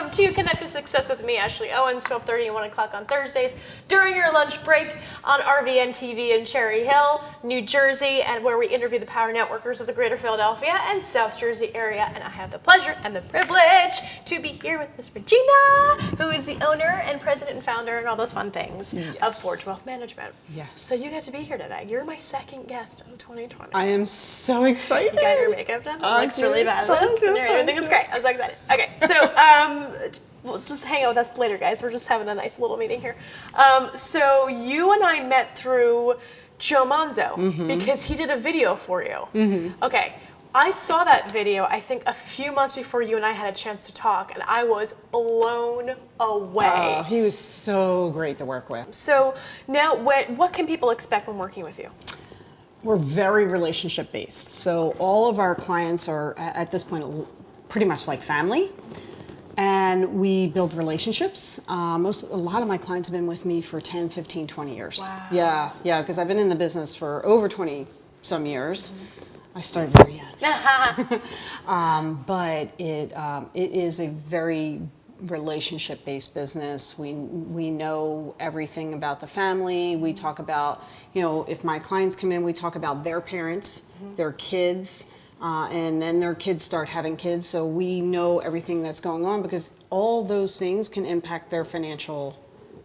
welcome to Connect to Success with me, Ashley Owens, 12:30 and 1 o'clock on Thursdays during your lunch break on RVN TV in Cherry Hill, New Jersey, and where we interview the power networkers of the greater Philadelphia and South Jersey area. And I have the pleasure and the privilege to be here with Miss Regina, who is the owner and president and founder and all those fun things of Forge Wealth Management. Yes. So you get to be here today. You're my second guest of 2020. I am so excited. You got your makeup done? It looks really fabulous. Everything is great. I was so excited. Okay, so we'll just hang out with us later, guys. We're just having a nice little meeting here. So you and I met through Joe Manzo because he did a video for you. Okay, I saw that video, I think, a few months before you and I had a chance to talk, and I was blown away. Oh, he was so great to work with. So now, what can people expect when working with you? We're very relationship based. So all of our clients are, at this point, pretty much like family. And we build relationships. A lot of my clients have been with me for 10, 15, 20 years. Wow. Yeah, because I've been in the business for over 20 some years. I started very young. But it is a very relationship-based business. We know everything about the family. We talk about, if my clients come in, we talk about their parents, their kids, and then their kids start having kids. So we know everything that's going on because all those things can impact their financial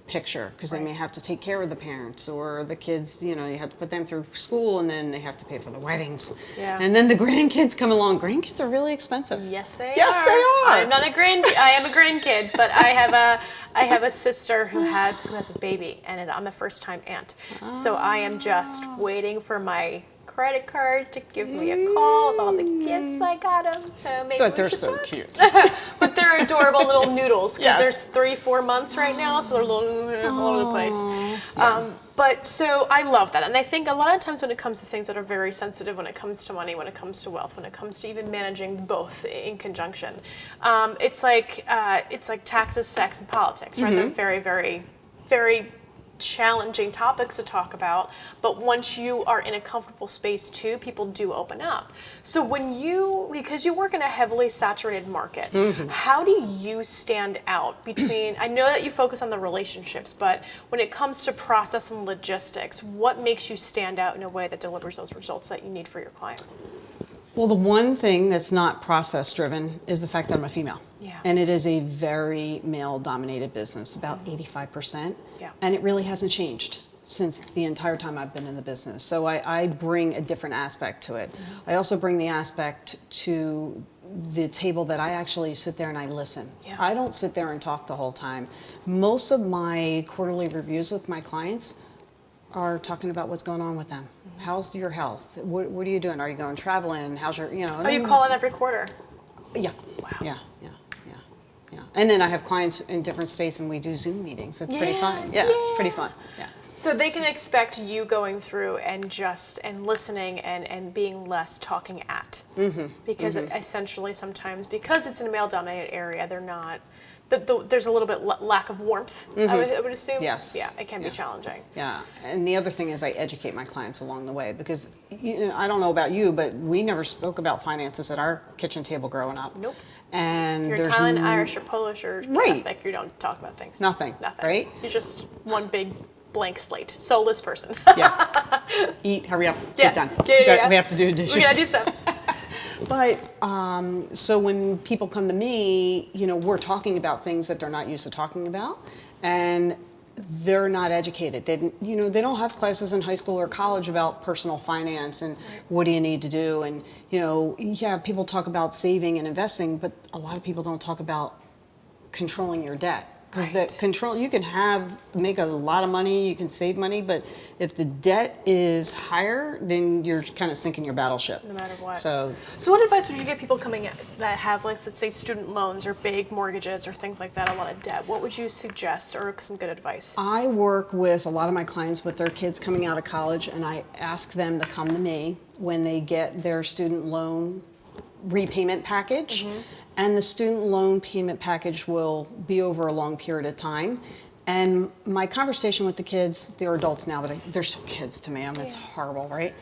picture because they may have to take care of the parents or the kids, you have to put them through school and then they have to pay for the weddings. Yeah. And then the grandkids come along. Grandkids are really expensive. Yes, they are. Yes, they are. I am a grandkid, but I have a sister who has a baby, and I'm a first-time aunt. So I am just waiting for my credit card to give me a call with all the gifts I got them. So maybe but they're so cute. But they're adorable little noodles because there's 3-4 months right now, so they're all over the place. But so I love that, and I think a lot of times when it comes to things that are very sensitive, when it comes to money, when it comes to wealth, when it comes to even managing both in conjunction, it's like taxes, sex, and politics, right? They're very, very, very challenging topics to talk about, but once you are in a comfortable space too, people do open up. So because you work in a heavily saturated market, how do you stand out between, I know that you focus on the relationships, but when it comes to process and logistics, what makes you stand out in a way that delivers those results that you need for your client? Well, the one thing that's not process driven is the fact that I'm a female. Yeah. And it is a very male dominated business, about 85%. Yeah. And it really hasn't changed since the entire time I've been in the business. So I bring a different aspect to it. I also bring the aspect to the table that I actually sit there and I listen. Yeah. I don't sit there and talk the whole time. Most of my quarterly reviews with my clients are talking about what's going on with them. How's your health? What are you doing? Are you going traveling? How's your, Are you calling every quarter? Yeah. Wow. Yeah. And then I have clients in different states and we do Zoom meetings. It's pretty fun. Yeah, it's pretty fun. Yeah. So they can expect you going through and listening and being less talking at. Because essentially sometimes, because it's in a male-dominated area, they're not, there's a little bit lack of warmth, I would assume. Yes. Yeah, it can be challenging. Yeah, and the other thing is I educate my clients along the way because I don't know about you, but we never spoke about finances at our kitchen table growing up. Nope. And you're there's Italian, Irish, or Polish, or Catholic, you don't talk about things. Nothing. Right? You're just one big blank slate, soulless person. Eat, hurry up, get done. Yeah. We have to do the dishes. We gotta do stuff. But so when people come to me, we're talking about things that they're not used to talking about, and they're not educated. They don't have classes in high school or college about personal finance and what do you need to do. And people talk about saving and investing, but a lot of people don't talk about controlling your debt. Because you can make a lot of money, you can save money, but if the debt is higher, then you're kind of sinking your battleship. No matter what. So what advice would you give people coming in that have, let's say, student loans or big mortgages or things like that, a lot of debt? What would you suggest or some good advice? I work with a lot of my clients with their kids coming out of college, and I ask them to come to me when they get their student loan repayment package. And the student loan payment package will be over a long period of time. And my conversation with the kids, they're adults now, but they're still kids to me. It's horrible, right?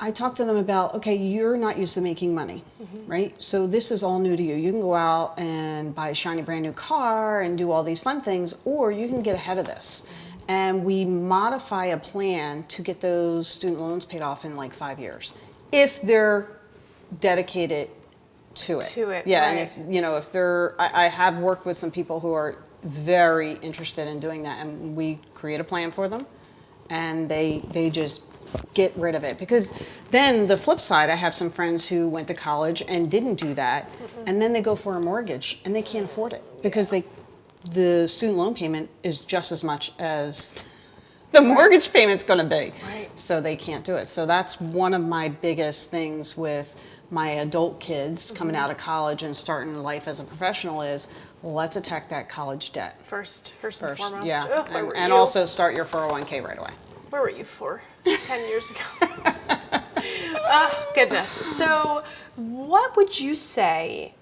I talk to them about, okay, you're not used to making money, right? So this is all new to you. You can go out and buy a shiny brand new car and do all these fun things, or you can get ahead of this. And we modify a plan to get those student loans paid off in like 5 years, if they're dedicated to it. Yeah, right. and if they're, I have worked with some people who are very interested in doing that, and we create a plan for them, and they just get rid of it. Because then the flip side, I have some friends who went to college and didn't do that, and then they go for a mortgage and they can't afford it because the student loan payment is just as much as the mortgage payment's going to be. Right. So they can't do it. So that's one of my biggest things with my adult kids coming out of college and starting life as a professional is, let's attack that college debt. First and foremost. Yeah, Oh, and also start your 401k right away. Where were you 10 years ago? Goodness. So what would you say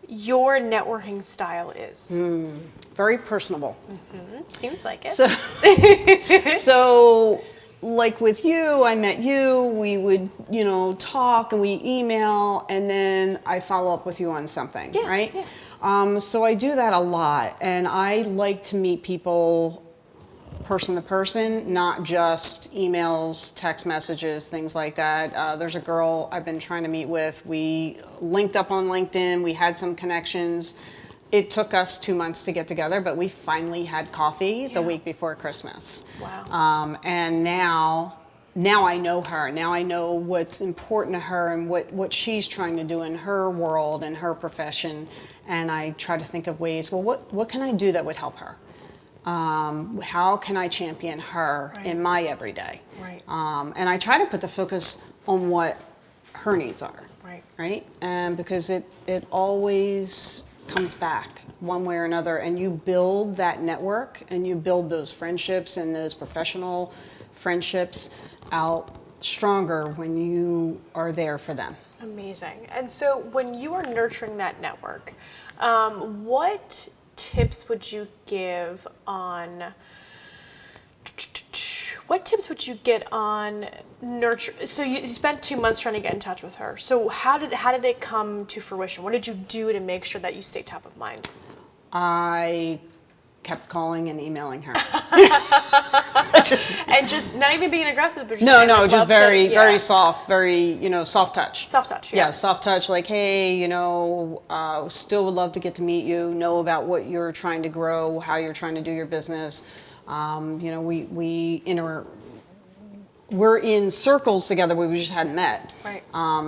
your networking style is? Very personable. Seems like it. So like with you, I met you, we would, talk and we email, and then I follow up with you on something, right? Yeah. So I do that a lot, and I like to meet people person to person, not just emails, text messages, things like that. There's a girl I've been trying to meet with. We linked up on LinkedIn. We had some connections. It took us 2 months to get together, but we finally had coffee the week before Christmas. Wow. And now I know her. Now I know what's important to her and what she's trying to do in her world and her profession. And I try to think of ways, well, what can I do that would help her? How can I champion her in my everyday? Right. And I try to put the focus on what her needs are. Right. And because it always comes back one way or another, and you build that network and you build those friendships and those professional friendships out stronger when you are there for them. Amazing. And so when you are nurturing that network, what tips would you give on nurture? So you spent 2 months trying to get in touch with her. So how did it come to fruition? What did you do to make sure that you stayed top of mind? I kept calling and emailing her. just not even being aggressive, but just just very soft, very soft touch. Soft touch. Yeah, soft touch. Like, hey, still would love to get to meet you, know about what you're trying to grow, how you're trying to do your business. We're in circles together, but we just hadn't met. Right.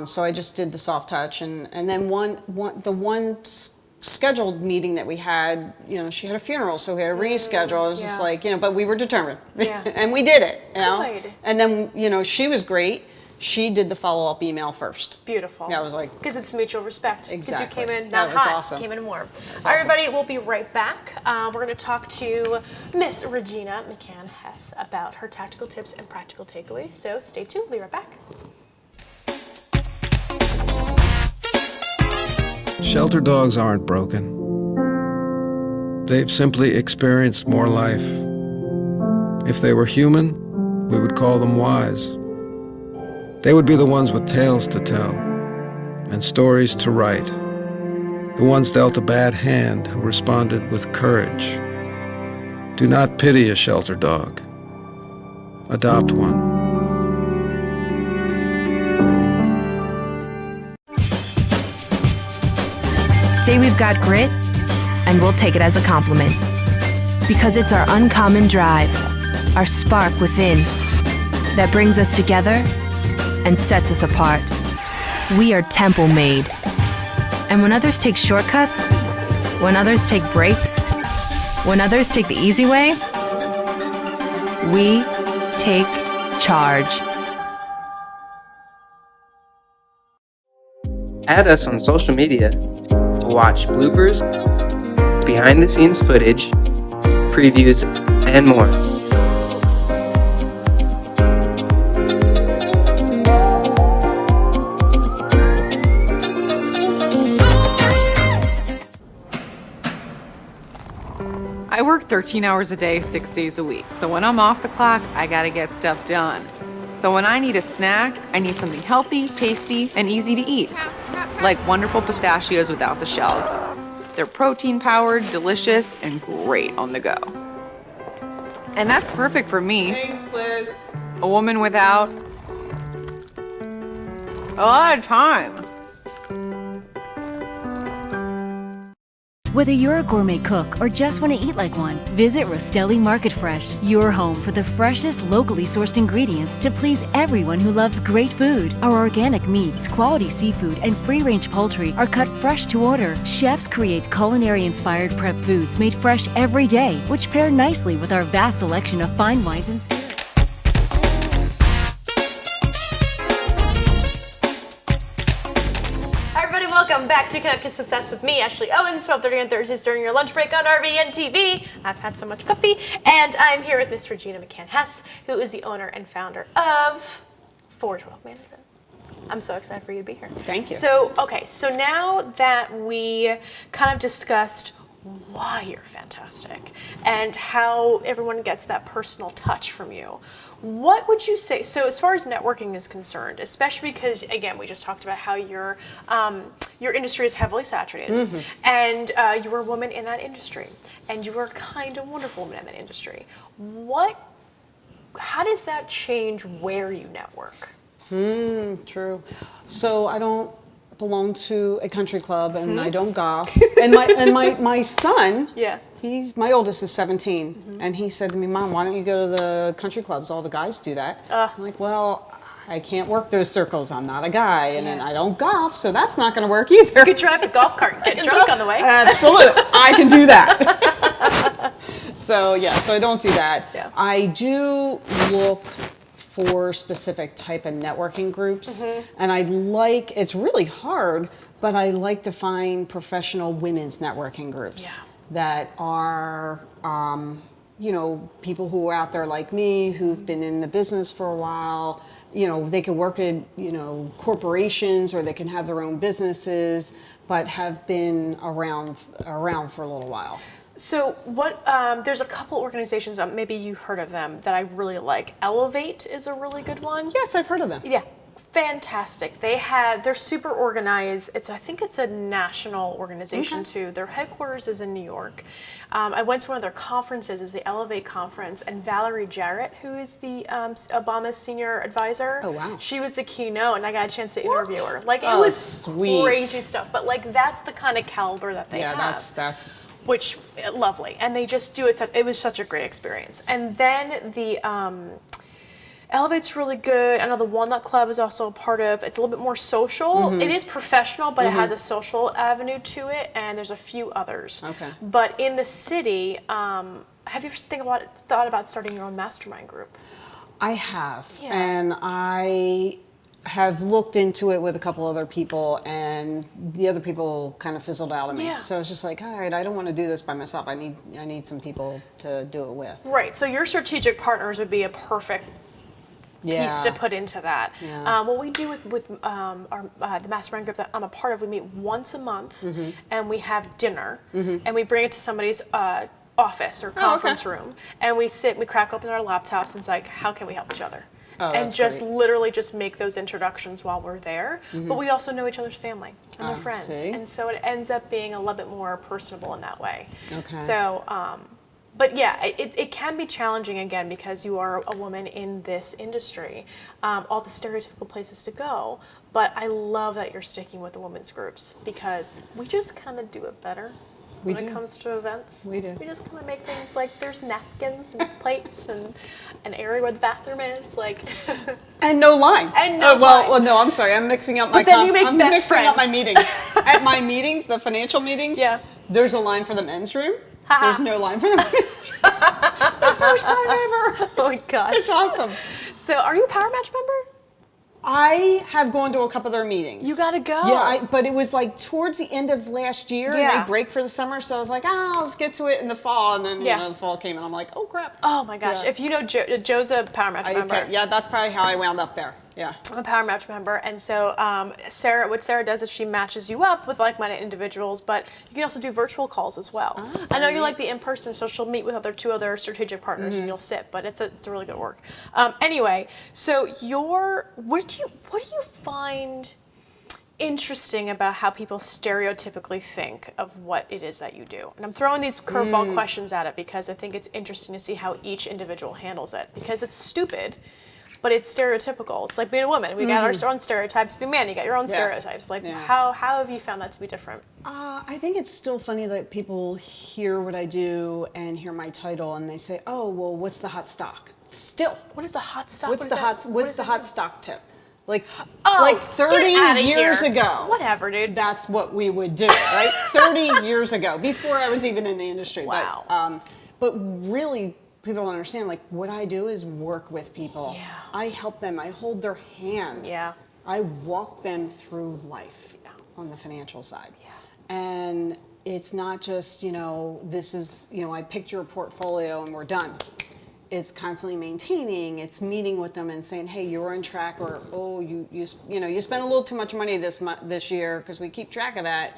So I just did the soft touch, and then the one scheduled meeting that we had, she had a funeral, so we had to reschedule. It was just like, but we were determined. Yeah. And we did it. Good. And then, she was great. She did the follow-up email first. Beautiful. Yeah, I was like... Because it's mutual respect. Exactly. Because you came in not hot, awesome. Came in warm. All right, everybody, we'll be right back. We're going to talk to Miss Regina McCann Hess about her tactical tips and practical takeaways. So stay tuned. We'll be right back. Shelter dogs aren't broken. They've simply experienced more life. If they were human, we would call them wise. They would be the ones with tales to tell and stories to write. The ones dealt a bad hand who responded with courage. Do not pity a shelter dog. Adopt one. Say we've got grit, and we'll take it as a compliment. Because it's our uncommon drive, our spark within, that brings us together and sets us apart. We are temple made. And when others take shortcuts, when others take breaks, when others take the easy way, we take charge. Add us on social media to watch bloopers, behind-the-scenes footage, previews, and more. I work 13 hours a day, 6 days a week. So when I'm off the clock, I gotta get stuff done. So when I need a snack, I need something healthy, tasty, and easy to eat. Like wonderful pistachios without the shells. They're protein-powered, delicious, and great on the go. And that's perfect for me. Thanks, Liz. A woman without a lot of time. Whether you're a gourmet cook or just want to eat like one, visit Rostelli Market Fresh, your home for the freshest, locally sourced ingredients to please everyone who loves great food. Our organic meats, quality seafood, and free-range poultry are cut fresh to order. Chefs create culinary-inspired prep foods made fresh every day, which pair nicely with our vast selection of fine wines and spirits. Welcome back to Connect to Success with me, Ashley Owens, 12:30 on Thursdays during your lunch break on RVN TV. I've had so much coffee, and I'm here with Miss Regina McCann Hess, who is the owner and founder of Forge Wealth Management. I'm so excited for you to be here. Thank you. So now that we kind of discussed why you're fantastic and how everyone gets that personal touch from you, what would you say, so as far as networking is concerned, especially because, again, we just talked about how your industry is heavily saturated, and you were a woman in that industry, and you were a kind and wonderful woman in that industry. How does that change where you network? True. So I don't belong to a country club, and I don't golf. And my son, my oldest is 17, and he said to me, "Mom, why don't you go to the country clubs? All the guys do that." I'm like, "Well, I can't work those circles. I'm not a guy, and then I don't golf, so that's not going to work either." You could drive the golf cart and get drunk on the way. Absolutely, I can do that. So I don't do that. Yeah. I do look for specific type of networking groups, and it's really hard, but I like to find professional women's networking groups that are people who are out there like me, who've been in the business for a while. They can work in corporations, or they can have their own businesses, but have been around for a little while. So there's a couple organizations, maybe you heard of them, that I really like. Elevate is a really good one. Yes, I've heard of them. Yeah, fantastic. They're super organized. I think it's a national organization too. Their headquarters is in New York. I went to one of their conferences, it was the Elevate conference, and Valerie Jarrett, who is the Obama's senior advisor. Oh, wow. She was the keynote, and I got a chance to interview her. It was sweet. Crazy stuff, but that's the kind of caliber that they have. Yeah, that's which lovely, and they just do it. It was such a great experience. And then the Elevate's really good. I know the Walnut Club is also a part of. It's a little bit more social. It is professional, but it has a social avenue to it, and there's a few others. Okay. But in the city, have you ever thought about starting your own mastermind group? I have, and I have looked into it with a couple other people, and the other people kind of fizzled out on me. Yeah. So it's just like, all right, I don't want to do this by myself. I need some people to do it with. Right. So your strategic partners would be a perfect piece to put into that. Yeah. What we do with the mastermind group that I'm a part of, we meet once a month, and we have dinner, and we bring it to somebody's office or conference room, and we crack open our laptops, and it's like, how can we help each other? And just great. literally just make those introductions while we're there. But we also know each other's family and their friends. See? And so it ends up being a little bit more personable in that way. Okay. So, but yeah, it can be challenging, again, because you are a woman in this industry, all the stereotypical places to go. But I love that you're sticking with the women's groups, because we just kind of do it better. When it comes to events, we do. We just kind of make things like there's napkins and plates and an area where the bathroom is, and no line. And no line. Well, no, I'm sorry, I'm mixing up my. But then you make I'm best mixing friends. up my meetings. At my meetings, the financial meetings, there's a line for the men's room. There's no line for the women's room. The first time ever. Oh my gosh, it's awesome. So, are you a Power Match member? I have gone to a couple of their meetings. You gotta go. Yeah, but it was towards the end of last year, and they break for the summer, so I was like, I'll just get to it in the fall, and then the fall came, and I'm like, oh crap. Oh my gosh, if you know Joe's a Power Match member. Yeah, that's probably how I wound up there. Yeah. I'm a Power Match member, and so what Sarah does is she matches you up with like-minded individuals, but you can also do virtual calls as well. I know you like the in-person, so she'll meet with two other strategic partners, and you'll sit, but it's really good work. Anyway, so what do you find interesting about how people stereotypically think of what it is that you do? And I'm throwing these curveball questions at it because I think it's interesting to see how each individual handles it, because it's stupid, but it's stereotypical. It's like being a woman. We got our own stereotypes. Being a man, you got your own stereotypes. Like, how have you found that to be different? I think it's still funny that people hear what I do and hear my title and they say, "Oh, well, what's the hot stock?" Still, What is the hot stock? what's the hot stock tip? Like, Oh, like 30 get outta years here. ago. Whatever, dude. That's what we would do, right? 30 years ago, before I was even in the industry. Wow. But really, people don't understand, like, what I do is work with people. Yeah. I help them. I hold their hand. Yeah. I walk them through life on the financial side. Yeah. And it's not just, this is, I picked your portfolio and we're done. It's constantly maintaining. It's meeting with them and saying, "Hey, you're on track," or "Oh, you spent a little too much money this year because we keep track of that.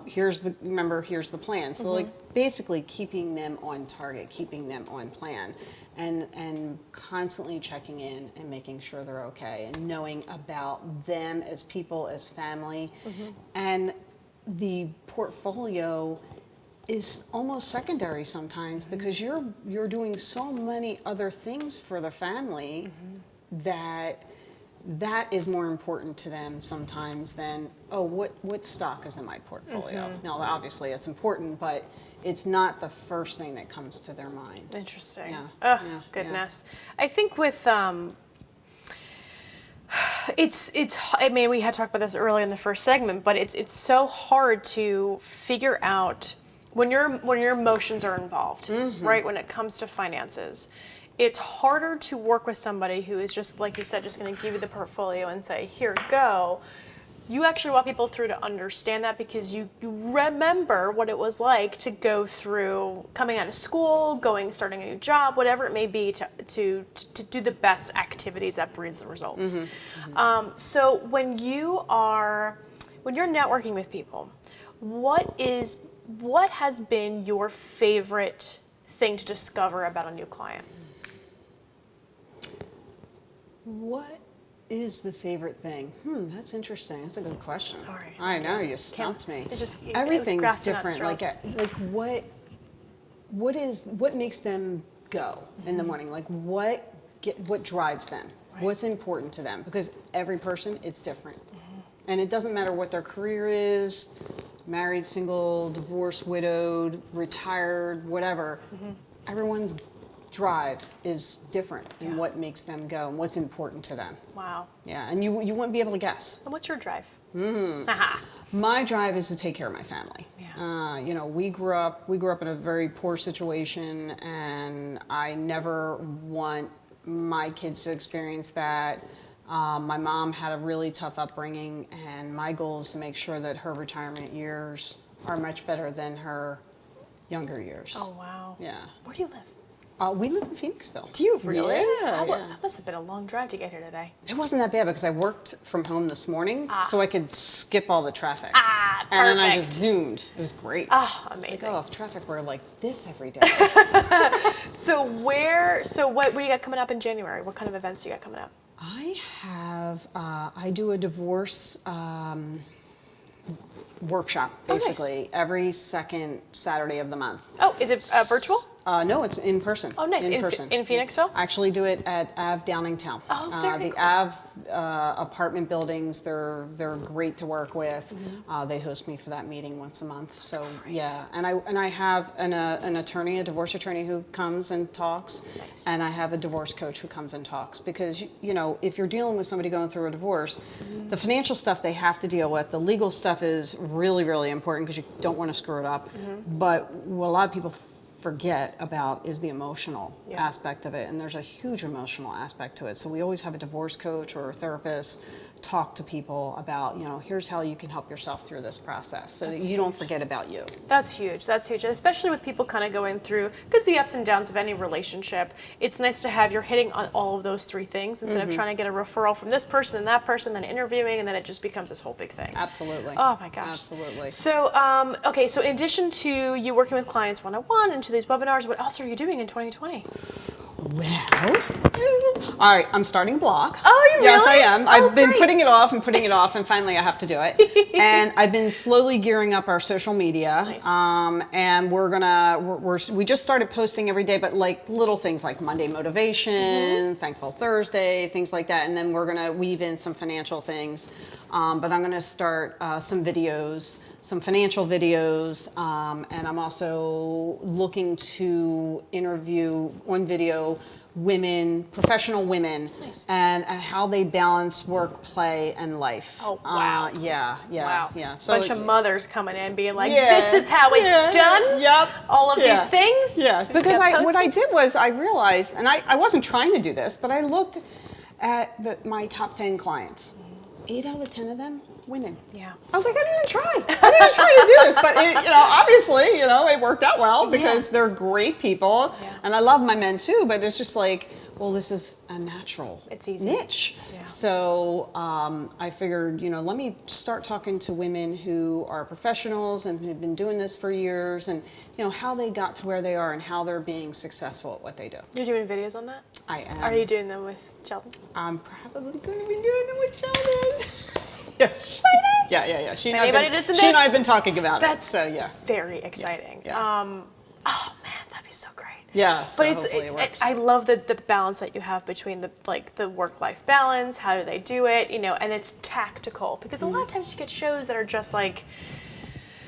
Here's the plan." So like basically keeping them on target, keeping them on plan, and constantly checking in and making sure they're okay and knowing about them as people, as family, and the portfolio is almost secondary sometimes because you're doing so many other things for the family that is more important to them sometimes than, oh, what stock is in my portfolio. Now obviously it's important, but it's not the first thing that comes to their mind. Interesting. Yeah. Oh, Yeah. goodness. Yeah. I think with I mean, we had talked about this earlier in the first segment, but it's so hard to figure out when your emotions are involved, right? When it comes to finances, it's harder to work with somebody who is just, like you said, just going to give you the portfolio and say, "Here, go." You actually walk people through to understand that because you remember what it was like to go through coming out of school, starting a new job, whatever it may be, to do the best activities that breeds the results. So when you're networking with people, what has been your favorite thing to discover about a new client? What is the favorite thing? That's interesting. That's a good question. Sorry. I know, you stumped me. Everything's different. Like what makes them go in the morning? Like what drives them? Right. What's important to them? Because every person, it's different. And it doesn't matter what their career is, married, single, divorced, widowed, retired, whatever. Everyone's drive is different in what makes them go and what's important to them. Wow. Yeah, and you wouldn't be able to guess. And what's your drive? My drive is to take care of my family. Yeah. We grew up in a very poor situation, and I never want my kids to experience that. My mom had a really tough upbringing, and my goal is to make sure that her retirement years are much better than her younger years. Oh, wow. Yeah. Where do you live? We live in Phoenixville. Do you really? Yeah, That must have been a long drive to get here today. It wasn't that bad because I worked from home this morning, so I could skip all the traffic. Perfect. And then I just zoomed. It was great. Oh, amazing. It's like, if traffic were like this every day. So what do you got coming up in January? What kind of events do you got coming up? I do a divorce workshop, basically, every second Saturday of the month. Oh, is it virtual? No, it's in person. Oh, nice. In person. In Phoenixville? I actually do it at Ave Downingtown. Oh, very the cool. Ave apartment buildings, they're great to work with. They host me for that meeting once a month. That's great. Yeah, and I have an attorney, a divorce attorney who comes and talks, and I have a divorce coach who comes and talks because if you're dealing with somebody going through a divorce, the financial stuff they have to deal with, the legal stuff is really, really important because you don't want to screw it up. But what a lot of people forget about is the emotional aspect of it, and there's a huge emotional aspect to it. So we always have a divorce coach or a therapist talk to people about, here's how you can help yourself through this process so that you don't forget about you. That's huge. That's huge. And especially with people kind of going through, because the ups and downs of any relationship, it's nice to have you're hitting on all of those three things instead of trying to get a referral from this person and that person, then interviewing, and then it just becomes this whole big thing. Absolutely. Oh my gosh. Absolutely. So, okay, so in addition to you working with clients one-on-one and to these webinars, what else are you doing in 2020? Well, all right, I'm starting a blog. Oh, you Yes, really? I am. Oh, I've been great. putting it off and putting it off, and finally I have to do it. And I've been slowly gearing up our social media. Nice. And we just started posting every day, but like little things like Monday motivation, Thankful Thursday, things like that. And then we're gonna weave in some financial things. But I'm gonna start some videos, some financial videos, and I'm also looking to interview on video women, professional women, Nice. and how they balance work, play, and life. Oh, wow. Yeah. Wow. So, Bunch of mothers coming in being like, Yeah, this is how it's done? Yep. All of Yeah. these things? Yeah, We've because got what I post-its? did was I realized, and I wasn't trying to do this, but I looked at my top 10 clients. 8 out of 10 of them, women. Yeah. I was like, I didn't even try. I didn't try to do this, but obviously, it worked out well because they're great people, and I love my men too. But it's just like, well, this is a natural It's easy. niche. Yeah. So I figured, let me start talking to women who are professionals and have been doing this for years, and how they got to where they are and how they're being successful at what they do. You're doing videos on that? I am. Are you doing them with Sheldon? I'm probably going to be doing it with Sheldon. Yeah. She and Anybody I listening? she and I have been talking about That's it. So yeah. very exciting. Yeah. Oh man, that'd be so great. Yeah. So But hopefully it works. I love the balance that you have between the work-life balance, how do they do it, and it's tactical, because a lot of times you get shows that are just like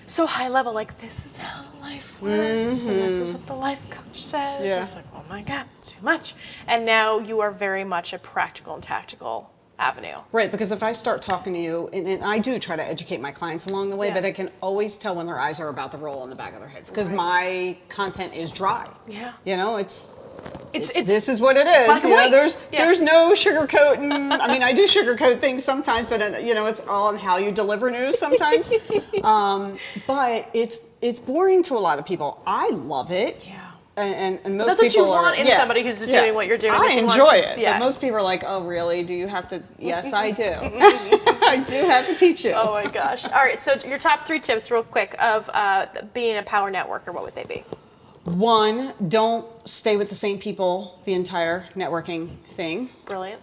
so high level, like this is how life works and this is what the life coach says. Yeah. And it's like, oh my God, too much. And now you are very much a practical and tactical avenue. Right, because if I start talking to you, and I do try to educate my clients along the way, Yeah. but I can always tell when their eyes are about to roll in the back of their heads because my content is dry. Yeah. It's this is what it is. black and white. There's no sugarcoating. I mean, I do sugarcoat things sometimes, but it's all on how you deliver news sometimes. But it's boring to a lot of people. I love it. Yeah. And most That's what you people want are, in somebody who's doing what you're doing. I is you want enjoy to- it, Yeah. but most people are like, "Oh, really? Do you have to?" Yes, I do. I do have to teach you. Oh my gosh. All right, so your top 3 tips real quick of being a power networker, what would they be? 1, don't stay with the same people the entire networking thing. Brilliant.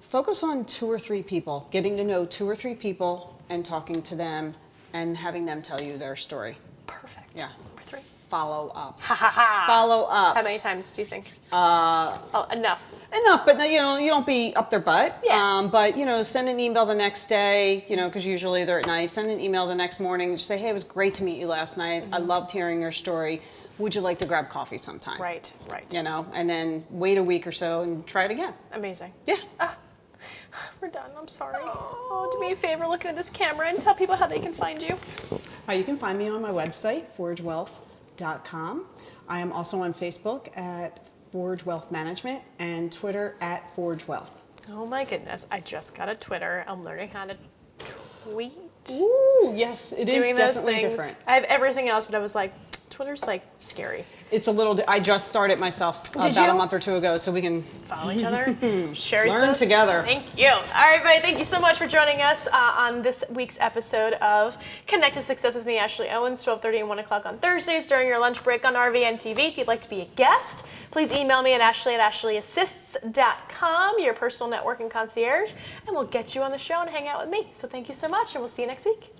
Focus on 2 or 3 people, getting to know 2 or 3 people and talking to them and having them tell you their story. Perfect. Yeah. Number 3. Follow up. Ha ha ha. Follow up. How many times do you think? Enough. Enough, but you don't be up their butt. Yeah. But send an email the next day. Because usually they're at night. Send an email the next morning and just say, "Hey, it was great to meet you last night. I loved hearing your story. Would you like to grab coffee sometime?" Right. And then wait a week or so and try it again. Amazing. Yeah. We're done. I'm sorry. Oh, do me a favor, look at this camera and tell people how they can find you. You can find me on my website, forgewealth.com. I am also on Facebook at Forge Wealth Management and Twitter at Forge Wealth. Oh my goodness, I just got a Twitter. I'm learning how to tweet. Ooh, yes, it is Doing those definitely things. different. I have everything else, but I was like, Twitter's like scary. It's a little. I just started myself Did about you? a month or 2 ago, so we can Follow each other, share learn stuff. together. Thank you. All right, everybody, thank you so much for joining us on this week's episode of Connect to Success with me, Ashley Owens, 12:30 and 1 o'clock on Thursdays during your lunch break on RVN TV. If you'd like to be a guest, please email me at ashley@ashley.assists.com, your personal networking concierge, and we'll get you on the show and hang out with me. So thank you so much, and we'll see you next week.